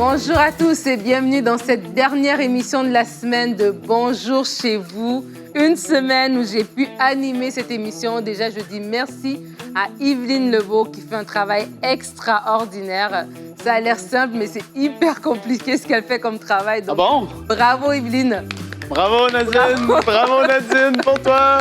Bonjour à tous et bienvenue dans cette dernière émission de la semaine de Bonjour chez vous. Une semaine où j'ai pu animer cette émission. Déjà, je dis merci à Yveline Lebeau qui fait un travail extraordinaire. Ça a l'air simple, mais c'est hyper compliqué ce qu'elle fait comme travail. Donc, ah bon? Bravo Yveline. Bravo Nadine, bravo Nadine pour toi.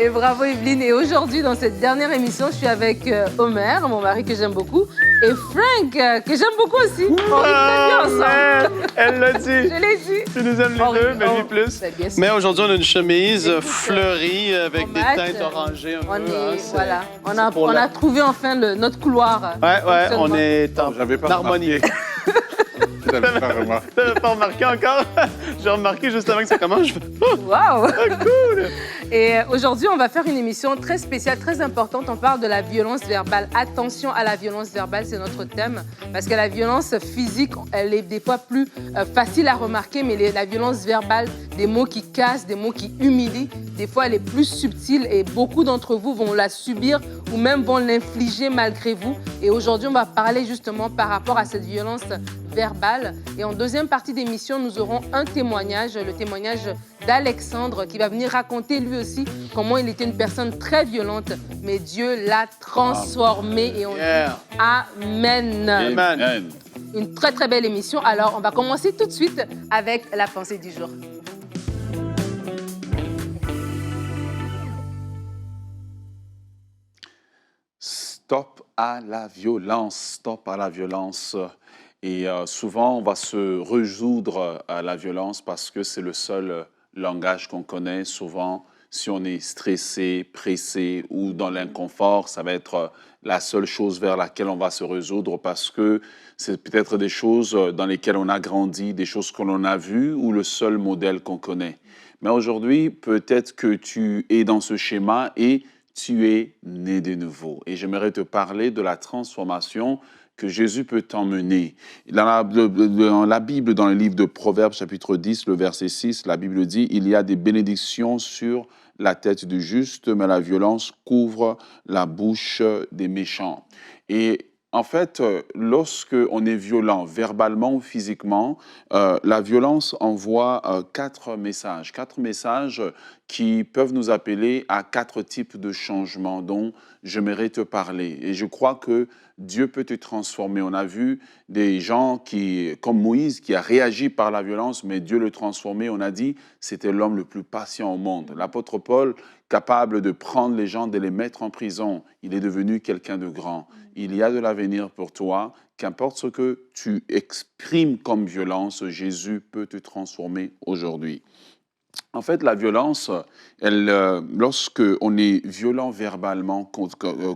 Et bravo Yveline. Et aujourd'hui, dans cette dernière émission, je suis avec Omer, mon mari que j'aime beaucoup, et Frank, que j'aime beaucoup aussi. On rit très bien ensemble. Elle l'a dit. Je l'ai dit. Tu nous aimes les deux, mais lui plus. Bien sûr. Mais aujourd'hui, on a une chemise Écoute, fleurie avec des match, teintes orangées un on peu. est, voilà. pour On la- a trouvé enfin notre couloir. Ouais, on est en J'avais pas harmonie. J'avais pas remarqué. T'avais pas remarqué encore? J'ai remarqué juste avant que ça commence. Je fais, oh, Waouh! cool! Et aujourd'hui, on va faire une émission très spéciale, très importante. On parle de la violence verbale. Attention à la violence verbale, c'est notre thème. Parce que la violence physique, elle est des fois plus facile à remarquer, mais la violence verbale, des mots qui cassent, des mots qui humilient, des fois, elle est plus subtile et beaucoup d'entre vous vont la subir ou même vont l'infliger malgré vous. Et aujourd'hui, on va parler justement par rapport à cette violence verbale. Et en deuxième partie d'émission, nous aurons un témoignage, le témoignage d'Alexandre qui va venir raconter lui aussi comment il était une personne très violente, mais Dieu l'a transformé et on dit Amen. Amen. Une très très belle émission. Alors, on va commencer tout de suite avec la pensée du jour. Stop à la violence, stop à la violence. Et souvent, on va se résoudre à la violence parce que c'est le seul langage qu'on connaît. Souvent, si on est stressé, pressé ou dans l'inconfort, ça va être la seule chose vers laquelle on va se résoudre parce que c'est peut-être des choses dans lesquelles on a grandi, des choses que l'on a vues ou le seul modèle qu'on connaît. Mais aujourd'hui, peut-être que tu es dans ce schéma et tu es né de nouveau. Et j'aimerais te parler de la transformation que Jésus peut t'emmener. Dans la Bible, dans le livre de Proverbes, chapitre 10, le verset 6, la Bible dit « Il y a des bénédictions sur la tête du juste, mais la violence couvre la bouche des méchants. » Et en fait, lorsque on est violent, verbalement ou physiquement, la violence envoie quatre messages qui peuvent nous appeler à quatre types de changements dont j'aimerais te parler. Et je crois que Dieu peut te transformer. On a vu des gens comme Moïse, qui a réagi par la violence, mais Dieu le transformait. On a dit c'était l'homme le plus patient au monde. L'apôtre Paul, capable de prendre les gens, de les mettre en prison, il est devenu quelqu'un de grand. Il y a de l'avenir pour toi. Qu'importe ce que tu exprimes comme violence, Jésus peut te transformer aujourd'hui. En fait, la violence, lorsque on est violent verbalement,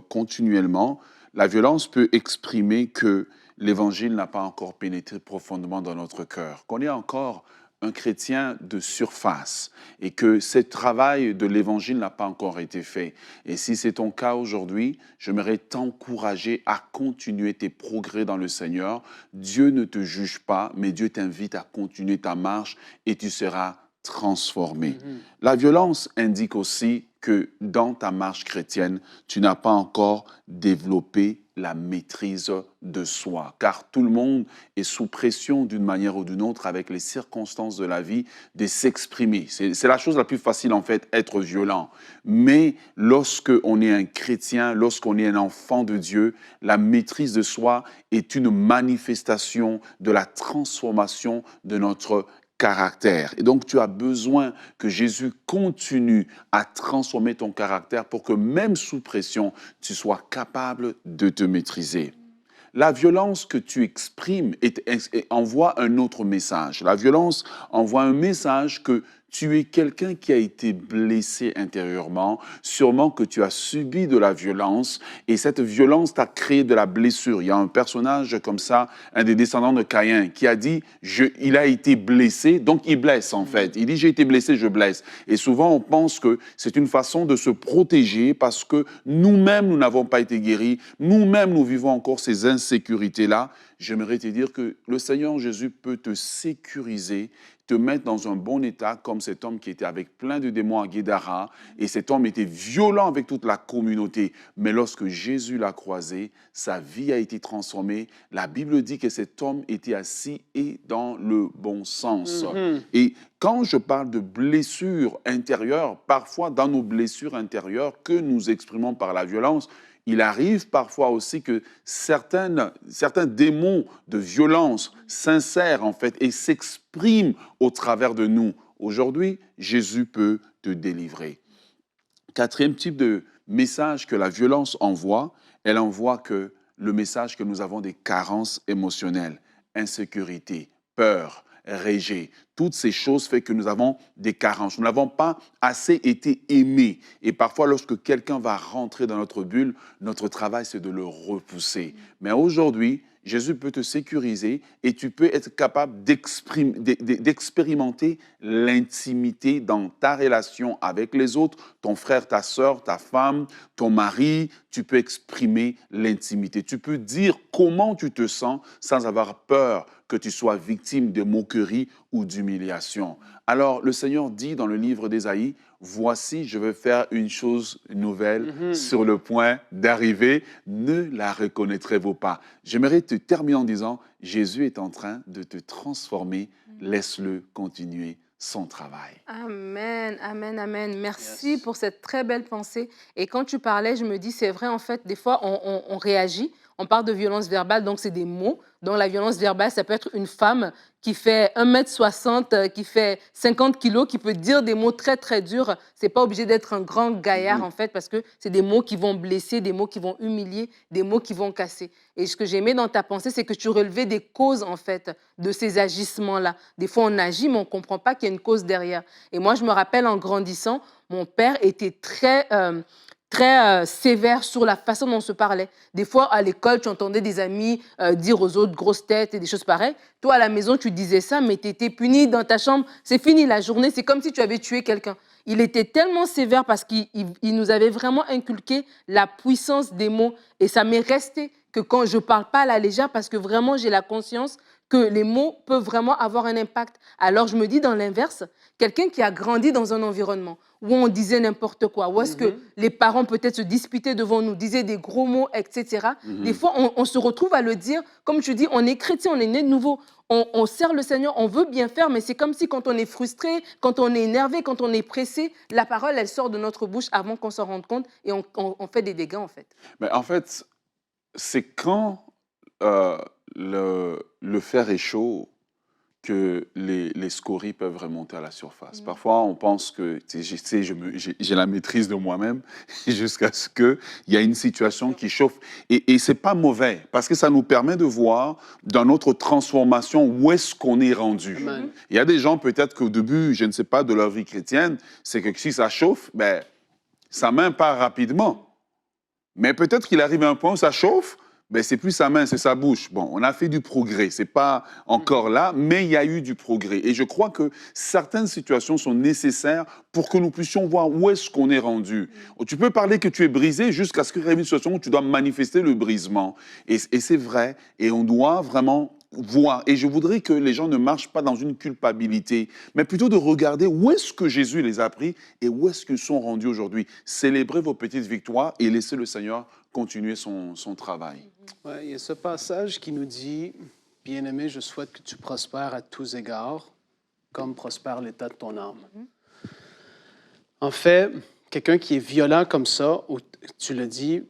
continuellement, la violence peut exprimer que l'Évangile n'a pas encore pénétré profondément dans notre cœur, qu'on est encore un chrétien de surface et que ce travail de l'Évangile n'a pas encore été fait. Et si c'est ton cas aujourd'hui, j'aimerais t'encourager à continuer tes progrès dans le Seigneur. Dieu ne te juge pas, mais Dieu t'invite à continuer ta marche et tu seras transformé. La violence indique aussi que dans ta marche chrétienne, tu n'as pas encore développé la maîtrise de soi, car tout le monde est sous pression d'une manière ou d'une autre avec les circonstances de la vie de s'exprimer. C'est la chose la plus facile en fait, être violent. Mais lorsque on est un chrétien, lorsqu'on est un enfant de Dieu, la maîtrise de soi est une manifestation de la transformation de notre caractère. Et donc, tu as besoin que Jésus continue à transformer ton caractère pour que même sous pression, tu sois capable de te maîtriser. La violence que tu exprimes envoie un autre message. La violence envoie un message que tu es quelqu'un qui a été blessé intérieurement, sûrement que tu as subi de la violence et cette violence t'a créé de la blessure. Il y a un personnage comme ça, un des descendants de Caïn, qui a dit il a été blessé, donc il blesse en fait. Il dit j'ai été blessé, je blesse. Et souvent on pense que c'est une façon de se protéger parce que nous-mêmes nous n'avons pas été guéris, nous-mêmes nous vivons encore ces insécurités-là. j'aimerais te dire que le Seigneur Jésus peut te sécuriser, te mettre dans un bon état, comme cet homme qui était avec plein de démons à Guédara, et cet homme était violent avec toute la communauté. Mais lorsque Jésus l'a croisé, sa vie a été transformée. La Bible dit que cet homme était assis et dans le bon sens. Et quand je parle de blessures intérieures, parfois dans nos blessures intérieures que nous exprimons par la violence, il arrive parfois aussi que certains démons de violence s'insèrent en fait et s'expriment au travers de nous. Aujourd'hui, Jésus peut te délivrer. Quatrième type de message que la violence envoie, elle envoie que le message que nous avons des carences émotionnelles, insécurité, peur, rejet. Toutes ces choses font que nous avons des carences. Nous n'avons pas assez été aimés. Et parfois, lorsque quelqu'un va rentrer dans notre bulle, notre travail, c'est de le repousser. Mais aujourd'hui, Jésus peut te sécuriser et tu peux être capable d'expérimenter l'intimité dans ta relation avec les autres, ton frère, ta sœur, ta femme, ton mari. Tu peux exprimer l'intimité. Tu peux dire comment tu te sens sans avoir peur que tu sois victime de moquerie ou d'humiliation. Alors, le Seigneur dit dans le livre d'Ésaïe, « Voici, je vais faire une chose nouvelle sur le point d'arriver. Ne la reconnaîtrez-vous pas. » J'aimerais te terminer en disant, Jésus est en train de te transformer. Laisse-le continuer son travail. Amen, amen, amen. Merci pour cette très belle pensée. Et quand tu parlais, je me dis, c'est vrai, en fait, des fois, on réagit. On parle de violence verbale, donc c'est des mots. Donc la violence verbale, ça peut être une femme qui fait 1,60 m, qui fait 50 kilos, qui peut dire des mots très, très durs. Ce n'est pas obligé d'être un grand gaillard, en fait, parce que c'est des mots qui vont blesser, des mots qui vont humilier, des mots qui vont casser. Et ce que j'aimais dans ta pensée, c'est que tu relevais des causes, en fait, de ces agissements-là. Des fois, on agit, mais on ne comprend pas qu'il y a une cause derrière. Et moi, je me rappelle, en grandissant, mon père était très sévère sur la façon dont on se parlait. Des fois, à l'école, tu entendais des amis dire aux autres grosses têtes et des choses pareilles. Toi, à la maison, tu disais ça, mais tu étais puni dans ta chambre. C'est fini la journée, c'est comme si tu avais tué quelqu'un. Il était tellement sévère parce qu'il nous avait vraiment inculqué la puissance des mots. Et ça m'est resté que quand je ne parle pas à la légère, parce que vraiment, j'ai la conscience que les mots peuvent vraiment avoir un impact. Alors, je me dis dans l'inverse, quelqu'un qui a grandi dans un environnement où on disait n'importe quoi, où est-ce que les parents peut-être se disputaient devant nous, disaient des gros mots, etc. Des fois, on se retrouve à le dire, comme tu dis, on est chrétien, on est né de nouveau, on sert le Seigneur, on veut bien faire, mais c'est comme si quand on est frustré, quand on est énervé, quand on est pressé, la parole, elle sort de notre bouche avant qu'on s'en rende compte et on fait des dégâts, en fait. Mais en fait, c'est quand le fer est chaud que les scories peuvent remonter à la surface. Parfois, on pense que j'ai la maîtrise de moi-même jusqu'à ce qu'il y ait une situation qui chauffe. Et ce n'est pas mauvais, parce que ça nous permet de voir dans notre transformation où est-ce qu'on est rendu. Il y a des gens, peut-être qu'au début, je ne sais pas, de leur vie chrétienne, c'est que si ça chauffe, ben, sa main part rapidement. Mais peut-être qu'il arrive à un point où ça chauffe, ben, c'est plus sa main, c'est sa bouche. Bon, on a fait du progrès, c'est pas encore là, mais il y a eu du progrès. Et je crois que certaines situations sont nécessaires pour que nous puissions voir où est-ce qu'on est rendu. Tu peux parler que tu es brisé jusqu'à ce qu'il y ait une situation où tu dois manifester le brisement. Et c'est vrai, et on doit vraiment voir. Et je voudrais que les gens ne marchent pas dans une culpabilité, mais plutôt de regarder où est-ce que Jésus les a pris et où est-ce qu'ils sont rendus aujourd'hui. Célébrez vos petites victoires et laissez le Seigneur continuer son travail. Ouais, il y a ce passage qui nous dit « Bien-aimé, je souhaite que tu prospères à tous égards, comme prospère l'état de ton âme. » En fait, quelqu'un qui est violent comme ça, tu le dis,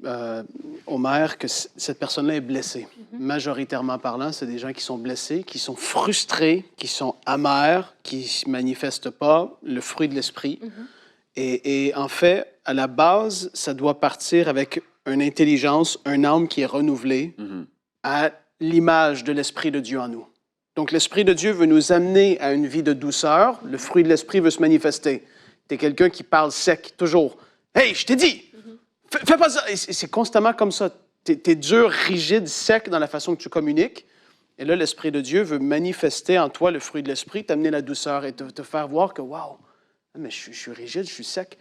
Omer, que cette personne-là est blessée. Majoritairement parlant, c'est des gens qui sont blessés, qui sont frustrés, qui sont amers, qui ne manifestent pas le fruit de l'esprit. Et en fait, à la base, ça doit partir avec une intelligence, une âme qui est renouvelée à l'image de l'Esprit de Dieu en nous. Donc, l'Esprit de Dieu veut nous amener à une vie de douceur. Le fruit de l'Esprit veut se manifester. Tu es quelqu'un qui parle sec, toujours. « Hey, je t'ai dit! Fais pas ça! » Et c'est constamment comme ça. Tu es dur, rigide, sec dans la façon que tu communiques. Et là, l'Esprit de Dieu veut manifester en toi le fruit de l'Esprit, t'amener la douceur et te faire voir que, wow, mais je suis rigide, je suis sec.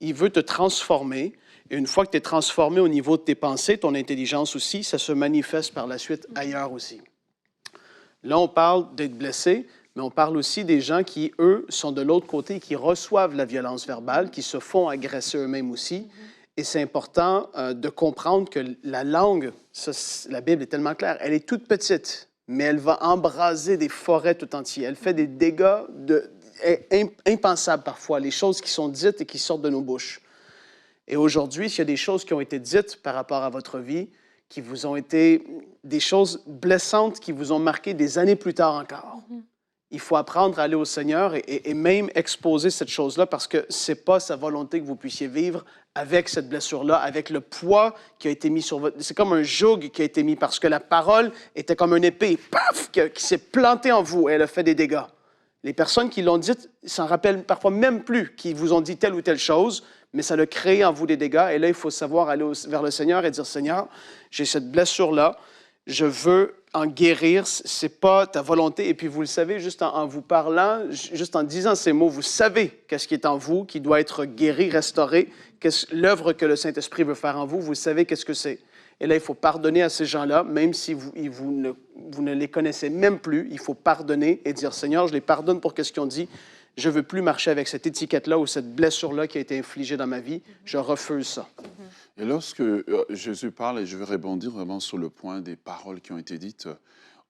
Il veut te transformer. Et une fois que tu es transformé au niveau de tes pensées, ton intelligence aussi, ça se manifeste par la suite ailleurs aussi. Là, on parle d'être blessé, mais on parle aussi des gens qui, eux, sont de l'autre côté, qui reçoivent la violence verbale, qui se font agresser eux-mêmes aussi. Et c'est important de comprendre que la langue, ça, la Bible est tellement claire, elle est toute petite, mais elle va embraser des forêts tout entières. Elle fait des dégâts impensables parfois, les choses qui sont dites et qui sortent de nos bouches. Et aujourd'hui, s'il y a des choses qui ont été dites par rapport à votre vie, qui vous ont été des choses blessantes, qui vous ont marqué des années plus tard encore, il faut apprendre à aller au Seigneur et même exposer cette chose-là parce que ce n'est pas sa volonté que vous puissiez vivre avec cette blessure-là, avec le poids qui a été mis sur votre... C'est comme un joug qui a été mis parce que la parole était comme une épée, paf, qui s'est plantée en vous et elle a fait des dégâts. Les personnes qui l'ont dit s'en rappellent parfois même plus, qui vous ont dit telle ou telle chose, mais ça a créé en vous des dégâts. Et là, il faut savoir aller vers le Seigneur et dire, Seigneur, j'ai cette blessure-là, je veux en guérir, c'est pas ta volonté. Et puis, vous le savez, juste en vous parlant, juste en disant ces mots, vous savez qu'est-ce qui est en vous, qui doit être guéri, restauré, l'œuvre que le Saint-Esprit veut faire en vous, vous savez qu'est-ce que c'est. Et là, il faut pardonner à ces gens-là, même si vous ne les connaissez même plus. Il faut pardonner et dire, Seigneur, je les pardonne pour ce qu'ils ont dit. Je ne veux plus marcher avec cette étiquette-là ou cette blessure-là qui a été infligée dans ma vie. Je refuse ça. Et lorsque Jésus parle, et je vais rebondir vraiment sur le point des paroles qui ont été dites,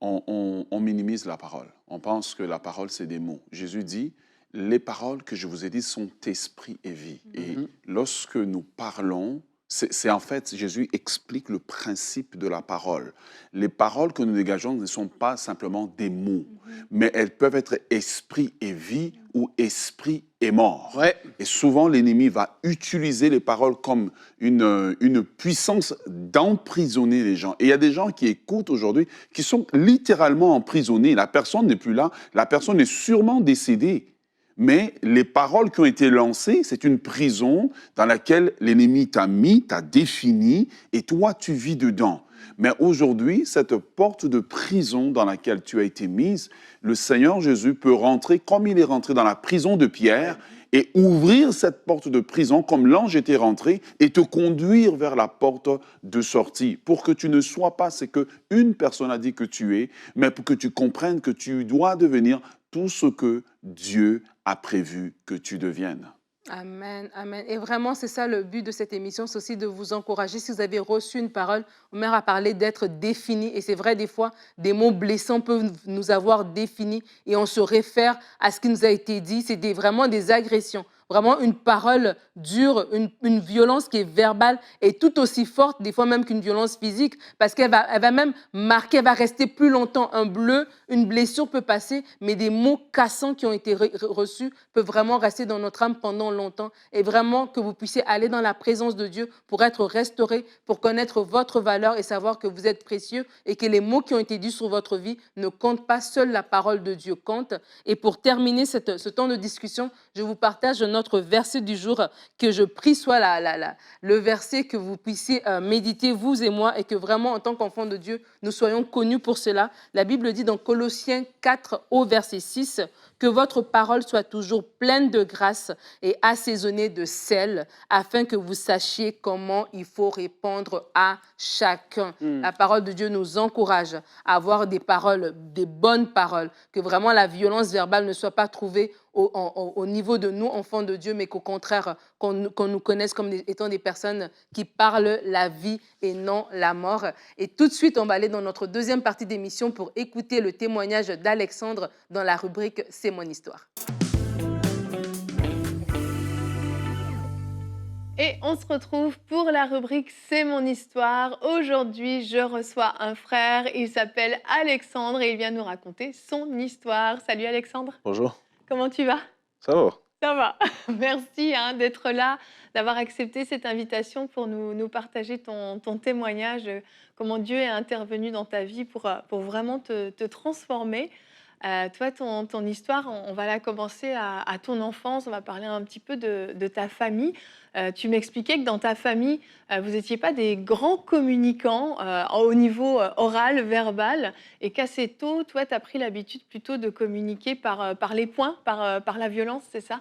on minimise la parole. On pense que la parole, c'est des mots. Jésus dit, les paroles que je vous ai dites sont esprit et vie. Et lorsque nous parlons, c'est en fait, Jésus explique le principe de la parole. Les paroles que nous dégageons ne sont pas simplement des mots, mais elles peuvent être esprit et vie ou esprit et mort. Ouais. Et souvent, l'ennemi va utiliser les paroles comme une puissance d'emprisonner les gens. Et il y a des gens qui écoutent aujourd'hui, qui sont littéralement emprisonnés. La personne n'est plus là, la personne est sûrement décédée. Mais les paroles qui ont été lancées, c'est une prison dans laquelle l'ennemi t'a mis, t'a défini, et toi, tu vis dedans. Mais aujourd'hui, cette porte de prison dans laquelle tu as été mise, le Seigneur Jésus peut rentrer comme il est rentré dans la prison de Pierre et ouvrir cette porte de prison comme l'ange était rentré et te conduire vers la porte de sortie pour que tu ne sois pas ce qu'une personne a dit que tu es, mais pour que tu comprennes que tu dois devenir tout ce que Dieu a prévu que tu deviennes. Amen, amen. Et vraiment, c'est ça le but de cette émission, c'est aussi de vous encourager. Si vous avez reçu une parole, Omer a parlé d'être défini. Et c'est vrai, des fois, des mots blessants peuvent nous avoir définis et on se réfère à ce qui nous a été dit. C'est vraiment des agressions. Vraiment une parole dure, une violence qui est verbale et tout aussi forte, des fois même qu'une violence physique, parce qu'elle va même marquer, elle va rester plus longtemps. Une blessure peut passer, mais des mots cassants qui ont été reçus peuvent vraiment rester dans notre âme pendant longtemps. Et vraiment que vous puissiez aller dans la présence de Dieu pour être restauré, pour connaître votre valeur et savoir que vous êtes précieux et que les mots qui ont été dits sur votre vie ne comptent pas, seule la parole de Dieu compte. Et pour terminer ce temps de discussion, je vous partage notre verset du jour, que je prie soit le verset que vous puissiez méditer, vous et moi, et que vraiment, en tant qu'enfants de Dieu, nous soyons connus pour cela. La Bible dit dans Colossiens 4, au verset 6, que votre parole soit toujours pleine de grâce et assaisonnée de sel, afin que vous sachiez comment il faut répondre à chacun. La parole de Dieu nous encourage à avoir des paroles, des bonnes paroles, que vraiment la violence verbale ne soit pas trouvée au niveau de nous, enfants de Dieu, mais qu'au contraire, qu'on nous connaisse comme étant des personnes qui parlent la vie et non la mort. Et tout de suite, on va aller dans notre deuxième partie d'émission pour écouter le témoignage d'Alexandre dans la rubrique « C'est mon histoire ». Et on se retrouve pour la rubrique « C'est mon histoire ». Aujourd'hui, je reçois un frère, il s'appelle Alexandre et il vient nous raconter son histoire. Salut Alexandre. Bonjour. Comment tu vas? Ça va? Ça va. Merci d'être là, d'avoir accepté cette invitation pour nous partager ton témoignage, comment Dieu est intervenu dans ta vie pour vraiment te transformer. Toi, ton histoire, on va la commencer à ton enfance, on va parler un petit peu de ta famille. Tu m'expliquais que dans ta famille, vous n'étiez pas des grands communicants au niveau oral, verbal, et qu'assez tôt, toi, tu as pris l'habitude plutôt de communiquer par les poings, par la violence, c'est ça?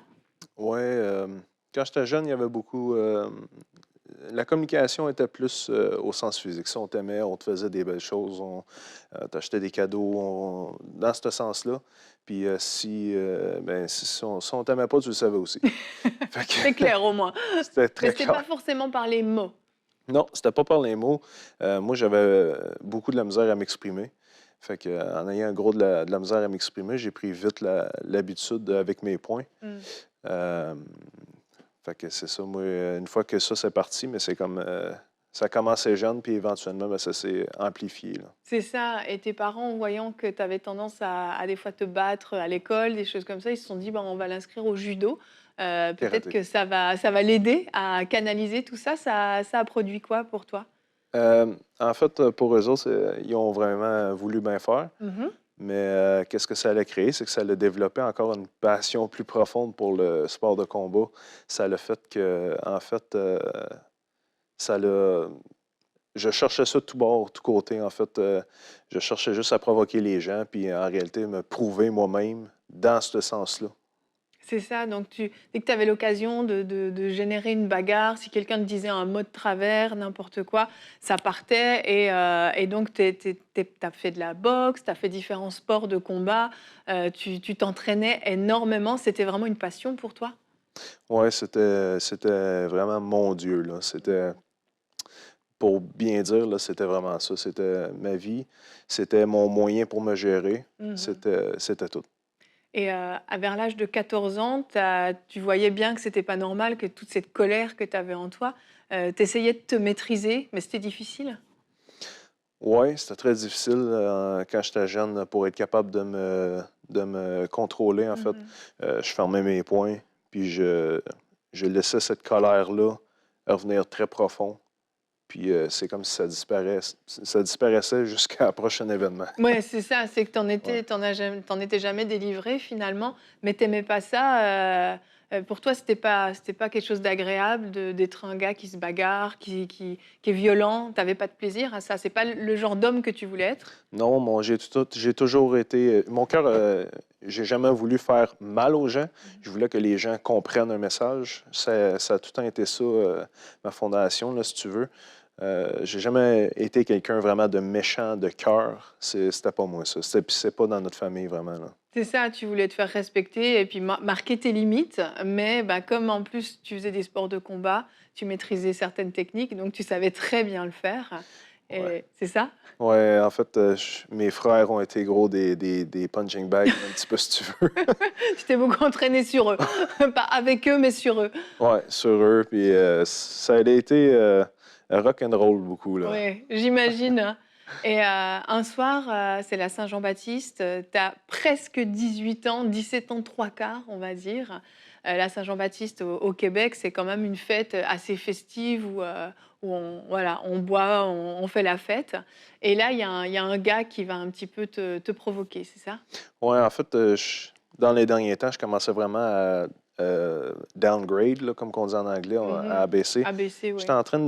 Ouais, quand j'étais jeune, il y avait beaucoup la communication était plus au sens physique. Si on t'aimait, on te faisait des belles choses, on t'achetait des cadeaux, dans ce sens-là. Puis si on t'aimait pas, tu le savais aussi. Fait que C'est clair au moins. c'était Mais très c'était clair. pas forcément par les mots. Non, c'était pas par les mots. Moi, j'avais beaucoup de la misère à m'exprimer. Fait que, en ayant de la misère à m'exprimer, j'ai pris vite l'habitude avec mes points. Mm. Euh, Fait que c'est ça, moi, une fois que ça, c'est parti, mais c'est comme... ça a commencé jeune, puis éventuellement, ben, ça s'est amplifié, là. C'est ça. Et tes parents, en voyant que tu avais tendance à des fois te battre à l'école, des choses comme ça, ils se sont dit, ben, on va l'inscrire au judo. Peut-être Karaté. que ça va l'aider à canaliser tout ça. Ça a produit quoi pour toi? En fait, pour eux autres, ils ont vraiment voulu bien faire. Mhm. Mais qu'est-ce que ça allait créer? C'est que ça allait développer encore une passion plus profonde pour le sport de combat. Ça l'a fait que, en fait, ça l'a... Je cherchais ça de tout bord, tout côté. En fait, je cherchais juste à provoquer les gens, puis en réalité, me prouver moi-même dans ce sens-là. C'est ça. Donc, dès que tu avais l'occasion de générer une bagarre, si quelqu'un te disait un mot de travers, n'importe quoi, ça partait. Et donc, tu as fait de la boxe, tu as fait différents sports de combat, tu t'entraînais énormément. C'était vraiment une passion pour toi? Oui, c'était vraiment mon Dieu, là. C'était, pour bien dire, là, c'était vraiment ça. C'était ma vie. C'était mon moyen pour me gérer. Mhm. C'était tout. Et vers l'âge de 14 ans, tu voyais bien que c'était pas normal, que toute cette colère que tu avais en toi, tu essayais de te maîtriser, mais c'était difficile. Oui, c'était très difficile quand j'étais jeune pour être capable de me contrôler, en fait. Mhm. Je fermais mes poings, puis je laissais cette colère-là revenir très profond. Puis c'est comme si ça disparaissait jusqu'à un prochain événement. Ouais, c'est ça, c'est que Ouais. t'en étais jamais délivré finalement, mais t'aimais pas ça. Pour toi, c'était pas quelque chose d'agréable d'être un gars qui se bagarre, qui est violent. T'avais pas de plaisir à ça. C'est pas le genre d'homme que tu voulais être. Non, j'ai toujours été... Mon cœur, j'ai jamais voulu faire mal aux gens. Je voulais que les gens comprennent un message. Ça a tout le temps été ça, ma fondation, là, si tu veux. J'ai jamais été quelqu'un vraiment de méchant, de cœur. C'était pas moi, ça. C'est pas dans notre famille, vraiment, là. C'est ça, tu voulais te faire respecter et puis marquer tes limites, mais bah, comme en plus tu faisais des sports de combat, tu maîtrisais certaines techniques, donc tu savais très bien le faire. Et Ouais. c'est ça? Ouais, en fait, mes frères ont été gros des punching bags, un petit peu, si tu veux. Tu t'es beaucoup entraîné sur eux. Pas avec eux, mais sur eux. Ouais, sur eux. Puis ça a été rock and roll beaucoup, là. Oui, j'imagine. Et un soir, c'est la Saint-Jean-Baptiste, tu as presque 18 ans, 17 ans, trois quarts, on va dire. La Saint-Jean-Baptiste au Québec, c'est quand même une fête assez festive où voilà, on boit, on fait la fête. Et là, il y a un gars qui va un petit peu te provoquer, c'est ça? Ouais, en fait, dans les derniers temps, je commençais vraiment à downgrade, là, comme on dit en anglais, à Mhm. abaisser. ABC, oui. J'étais en train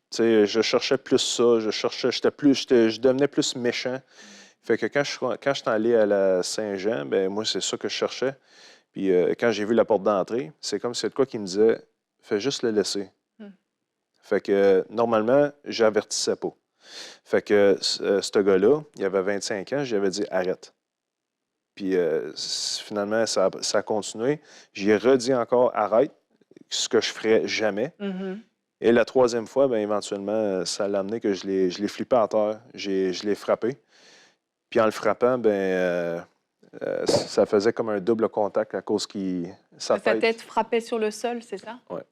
tu sais, je cherchais plus ça, je devenais plus méchant. Fait que quand je suis allé à la Saint-Jean, ben moi, c'est ça que je cherchais. Puis quand j'ai vu la porte d'entrée, c'est comme si c'est de quoi qui me disait, fais juste le laisser. Hmm. Fait que normalement, j'avertissais pas. Fait que ce gars-là, il avait 25 ans, j'avais dit arrête. Puis finalement, ça a continué. J'y ai redit encore arrête, ce que je ferais jamais. Mhm. Et la troisième fois, ben, éventuellement, ça l'a amené que je l'ai flippé à terre. Je l'ai frappé. Puis en le frappant, ben, ça faisait comme un double contact à cause sa Sa tête. tête frappait sur le sol, c'est ça? Ouais,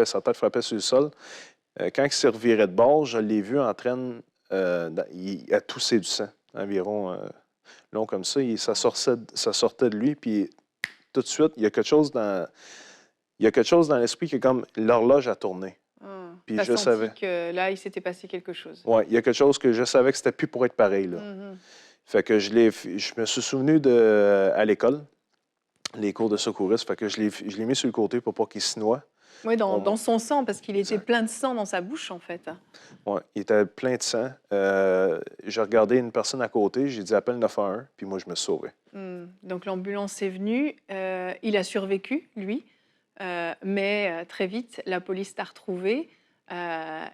sa tête frappait sur le sol. Quand il s'est reviré de bord, je l'ai vu en train il a toussé du sang, environ long comme ça. Ça sortait de lui, puis tout de suite, il y a quelque chose dans l'esprit qui est comme l'horloge a tourné. Puis T'as je senti savais. que là, il s'était passé quelque chose. Ouais, il y a quelque chose que je savais que c'était plus pour être pareil, là. Mhm. Fait que je me suis souvenu à l'école, les cours de secourisme, fait que je l'ai mis sur le côté pour pas qu'il se noie. Oui, On- dans son sang, parce qu'il était Exact. plein de sang dans sa bouche, en fait. Ouais, il était plein de sang. J'ai regardé une personne à côté, j'ai dit appelle 911, puis moi je me suis sauvé. Donc l'ambulance est venue. Il a survécu, lui. mais très vite, la police t'a retrouvé.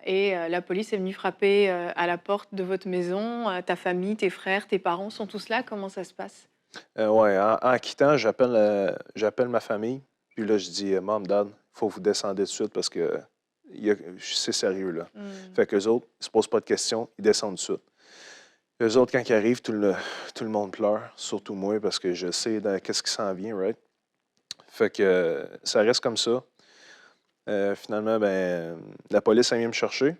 Et la police est venue frapper à la porte de votre maison. Ta famille, tes frères, tes parents sont tous là. Comment ça se passe? Ouais, en quittant, j'appelle ma famille. Puis là, je dis, Mom, Dad, il faut que vous descendez tout de suite parce que c'est sérieux, là. Fait qu'eux autres, ils se posent pas de questions, ils descendent tout de suite. Eux autres, quand ils arrivent, tout le monde pleure, surtout moi, parce que je sais qu'est-ce qui s'en vient, right? Fait que ça reste comme ça. Finalement, ben, la police vient me chercher.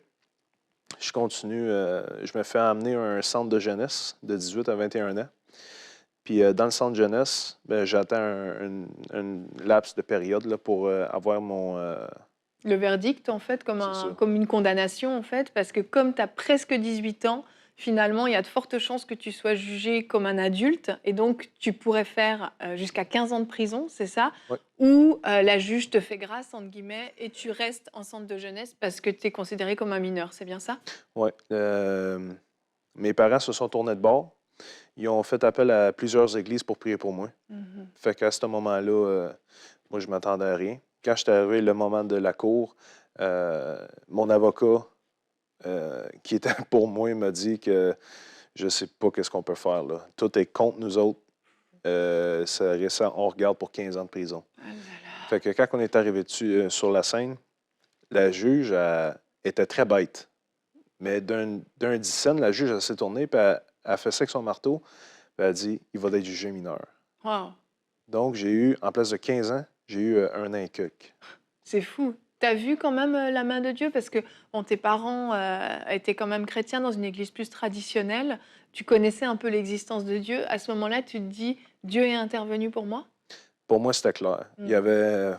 Je continue, je me fais amener à un centre de jeunesse de 18 à 21 ans. Puis dans le centre de jeunesse, ben, j'attends un laps de période là, pour avoir mon... Le verdict, en fait, C'est ça. comme une condamnation, en fait, parce que comme tu as presque 18 ans, finalement, il y a de fortes chances que tu sois jugé comme un adulte, et donc tu pourrais faire jusqu'à 15 ans de prison, c'est ça? Ouais. Ou la juge te fait grâce, entre guillemets, et tu restes en centre de jeunesse parce que tu es considéré comme un mineur, c'est bien ça? Ouais. Mes parents se sont tournés de bord. Ils ont fait appel à plusieurs églises pour prier pour moi. Fait qu'à ce moment-là, moi, je m'attendais à rien. Quand je suis arrivé le moment de la cour, mon avocat, qui était pour moi, m'a dit que je ne sais pas qu'est-ce qu'on peut faire, là. Tout est contre nous autres. On regarde pour 15 ans de prison. Ah là là. Fait que quand on est arrivé dessus, sur la scène, la juge était très bête. Mais d'un dixaine, la juge s'est tournée, puis elle fait ça avec son marteau, puis elle a dit il va être jugé mineur. Wow, Donc, j'ai eu, en place de 15 ans, j'ai eu 1 an et quelques. c'est fou. Tu as vu quand même la main de Dieu parce que bon, tes parents étaient quand même chrétiens dans une église plus traditionnelle. Tu connaissais un peu l'existence de Dieu. À ce moment-là, tu te dis Dieu est intervenu pour moi? Pour moi, c'était clair. Il y avait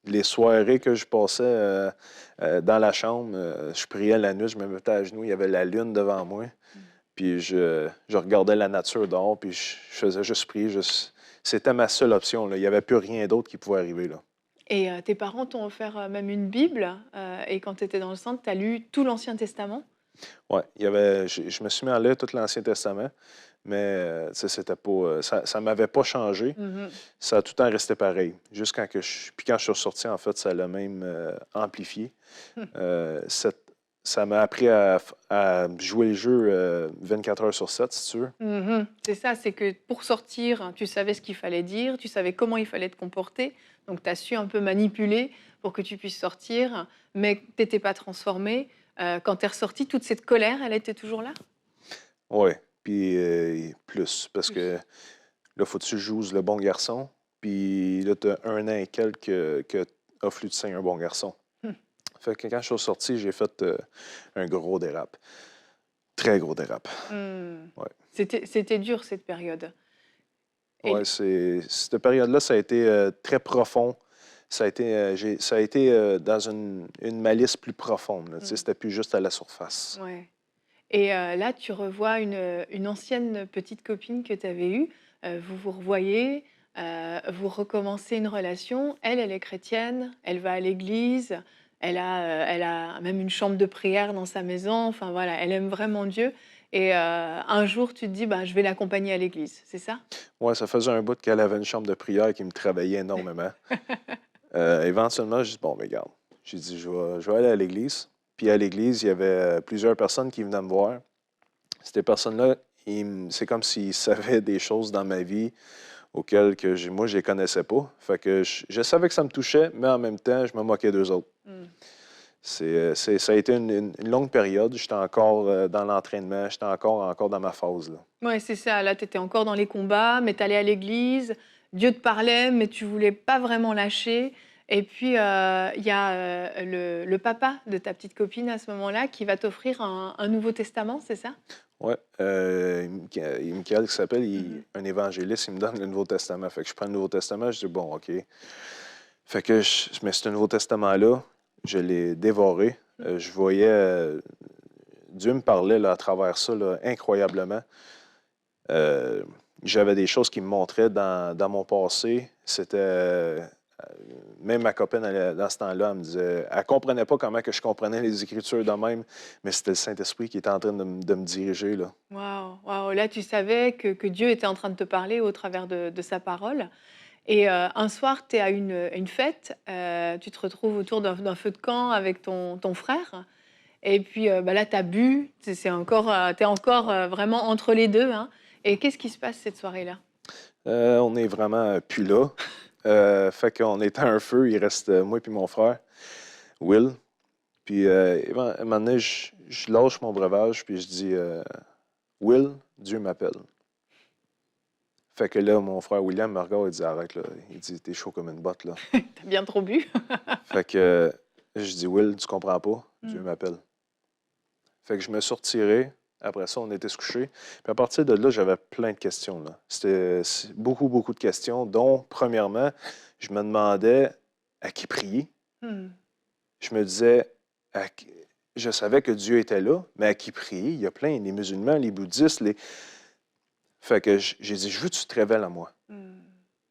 les soirées que je passais dans la chambre, je priais la nuit, je me mettais à genoux, il y avait la lune devant moi. Puis je regardais la nature dehors, puis je faisais juste prier. C'était ma seule option, là. Il n'y avait plus rien d'autre qui pouvait arriver, là. Et tes parents t'ont offert même une Bible. Et quand tu étais dans le centre, tu as lu tout l'Ancien Testament. Oui, je me suis mis à lire tout l'Ancien Testament, mais tu sais, c'était pas, ça ne m'avait pas changé. Ça a tout le temps resté pareil. Jusqu'à puis quand je suis ressorti, en fait, ça l'a même amplifié. Ça m'a appris à jouer le jeu 24 heures sur 7, si tu veux. C'est ça, c'est que pour sortir, tu savais ce qu'il fallait dire, tu savais comment il fallait te comporter. Donc, tu as su un peu manipuler pour que tu puisses sortir, mais tu n'étais pas transformé. Quand tu es ressorti, toute cette colère, elle était toujours là? Oui, puis plus, parce que là, faut que tu joues le bon garçon, puis là, tu as 1 an et quelques que a fallu que tu sois un bon garçon. Fait que quand je suis sorti, j'ai fait un gros dérap. Très gros dérap. Ouais. C'était dur, cette période. Et- Oui, cette période-là, ça a été très profond. Ça a été dans une malice plus profonde, là. Tu sais, c'était plus juste à la surface. Ouais. Et là, tu revois une ancienne petite copine que tu avais eue. Vous vous revoyez, vous recommencez une relation. Elle est chrétienne, elle va à l'église, elle a même une chambre de prière dans sa maison. Enfin voilà, elle aime vraiment Dieu. Et un jour, tu te dis, bah, je vais l'accompagner à l'église, c'est ça? Oui, ça faisait un bout qu'elle avait une chambre de prière qui me travaillait énormément. Éventuellement, j'ai dit, bon, mais regarde, j'ai dit, je vais aller à l'église. Puis à l'église, il y avait plusieurs personnes qui venaient me voir. Ces personnes-là, c'est comme s'ils savaient des choses dans ma vie auxquelles moi, je les connaissais pas. Fait que je savais que ça me touchait, mais en même temps, je me moquais d'eux autres. Ça a été une longue période. J'étais encore dans l'entraînement, j'étais encore dans ma phase, là. Oui, c'est ça. Là, tu étais encore dans les combats, mais tu allais à l'église. Dieu te parlait, mais tu voulais pas vraiment lâcher. Et puis, il y a le papa de ta petite copine à ce moment-là qui va t'offrir un Nouveau Testament, c'est ça? Oui. Michael, qui s'appelle, un évangéliste, il me donne le Nouveau Testament. Fait que je prends le Nouveau Testament, je dis, bon, OK. Fait que mais ce Nouveau Testament-là, je l'ai dévoré. Je voyais... Dieu me parlait là, à travers ça, là, incroyablement. J'avais des choses qui me montraient dans mon passé. C'était... même ma copine, dans ce temps-là, elle me disait... Elle ne comprenait pas comment que je comprenais les Écritures de même, mais c'était le Saint-Esprit qui était en train de me diriger, là. Wow, wow. Là, tu savais que Dieu était en train de te parler au travers de sa parole. Et un soir, tu es à une fête, tu te retrouves autour d'un feu de camp avec ton frère. Et puis là, tu as bu, tu es encore vraiment entre les deux. Hein. Et qu'est-ce qui se passe cette soirée-là? On est vraiment plus là. Fait qu'on est à un feu, il reste moi et mon frère, Will. Puis à un moment donné, je lâche mon breuvage, puis je dis Will, Dieu m'appelle. Fait que là, mon frère William me regarde et dit arrête, là. Il dit t'es chaud comme une botte, là. T'as bien trop bu. Fait que je dis Will, tu comprends pas, Dieu m'appelle. Fait que je me suis retiré. Après ça, on était se coucher. Puis à partir de là, j'avais plein de questions, là. C'était beaucoup, beaucoup de questions, dont, premièrement, je me demandais à qui prier. Je me disais, je savais que Dieu était là, mais à qui prier? Il y a plein, les musulmans, les bouddhistes, Fait que j'ai dit, je veux que tu te révèles à moi.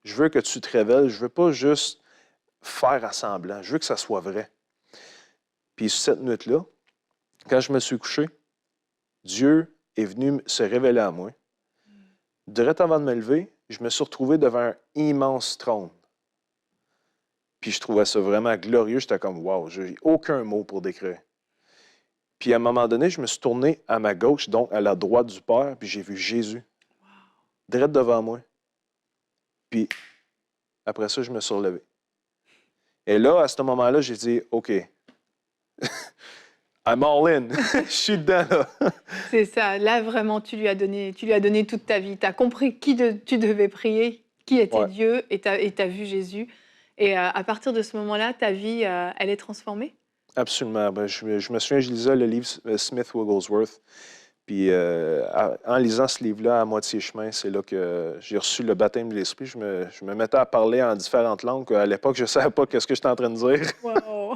Je veux que tu te révèles. Je veux pas juste faire à semblant. Je veux que ça soit vrai. Puis cette nuit-là, quand je me suis couché, Dieu est venu se révéler à moi. Direct avant de me lever, je me suis retrouvé devant un immense trône. Puis je trouvais ça vraiment glorieux. J'étais comme, wow, j'ai aucun mot pour décrire. Puis à un moment donné, je me suis tourné à ma gauche, donc à la droite du Père, puis j'ai vu Jésus. Direct devant moi. Puis après ça, je me suis relevé. Et là, à ce moment-là, j'ai dit, OK, I'm all in. Je suis dedans, là. C'est ça. Là, vraiment, tu lui as donné toute ta vie. Tu as compris qui tu devais prier, qui était Dieu, et tu as vu Jésus. Et à partir de ce moment-là, ta vie, elle est transformée? Absolument. Ben, je me souviens, je lisais le livre Smith Wigglesworth. Puis en lisant ce livre-là, à moitié chemin, c'est là que j'ai reçu le baptême de l'Esprit. Je me mettais à parler en différentes langues. À l'époque, je ne savais pas ce que j'étais en train de dire. Wow.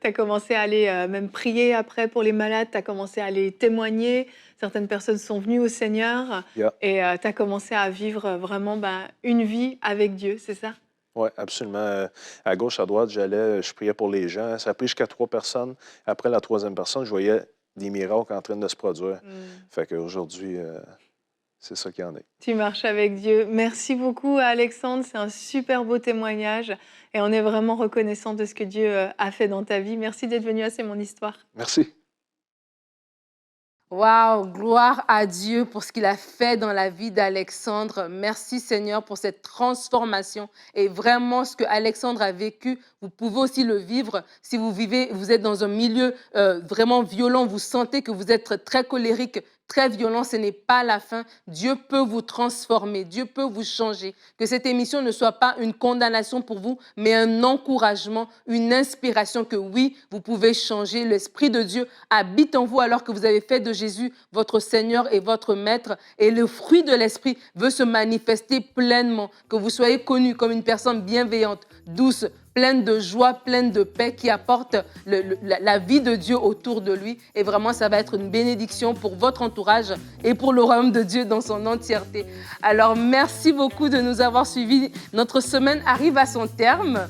Tu as commencé à aller même prier après pour les malades. Tu as commencé à aller témoigner. Certaines personnes sont venues au Seigneur. Yeah. Et tu as commencé à vivre vraiment une vie avec Dieu, c'est ça? Oui, absolument. À gauche, à droite, je priais pour les gens. Ça a pris jusqu'à 3 personnes. Après la 3e personne, je voyais des miracles en train de se produire. Fait qu'aujourd'hui, c'est ça qu'il y en est. Tu marches avec Dieu. Merci beaucoup, Alexandre. C'est un super beau témoignage. Et on est vraiment reconnaissant de ce que Dieu a fait dans ta vie. Merci d'être venu à C'est mon histoire. Merci. Waouh, gloire à Dieu pour ce qu'il a fait dans la vie d'Alexandre. Merci Seigneur pour cette transformation. Et vraiment, ce que Alexandre a vécu, vous pouvez aussi le vivre. Si vous êtes dans un milieu vraiment violent, vous sentez que vous êtes très colérique, très violent, ce n'est pas la fin. Dieu peut vous transformer, Dieu peut vous changer. Que cette émission ne soit pas une condamnation pour vous, mais un encouragement, une inspiration que oui, vous pouvez changer. L'Esprit de Dieu habite en vous alors que vous avez fait de Jésus votre Seigneur et votre Maître. Et le fruit de l'Esprit veut se manifester pleinement. Que vous soyez connu comme une personne bienveillante, douce, pleine de joie, pleine de paix, qui apporte la vie de Dieu autour de lui. Et vraiment, ça va être une bénédiction pour votre entourage et pour le royaume de Dieu dans son entièreté. Alors, merci beaucoup de nous avoir suivis. Notre semaine arrive à son terme.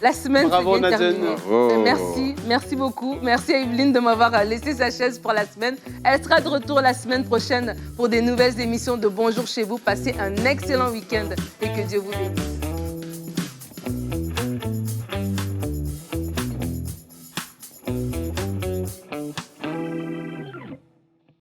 La semaine s'est bien terminée. Merci beaucoup. Merci à Evelyne de m'avoir laissé sa chaise pour la semaine. Elle sera de retour la semaine prochaine pour des nouvelles émissions de Bonjour chez vous. Passez un excellent week-end et que Dieu vous bénisse.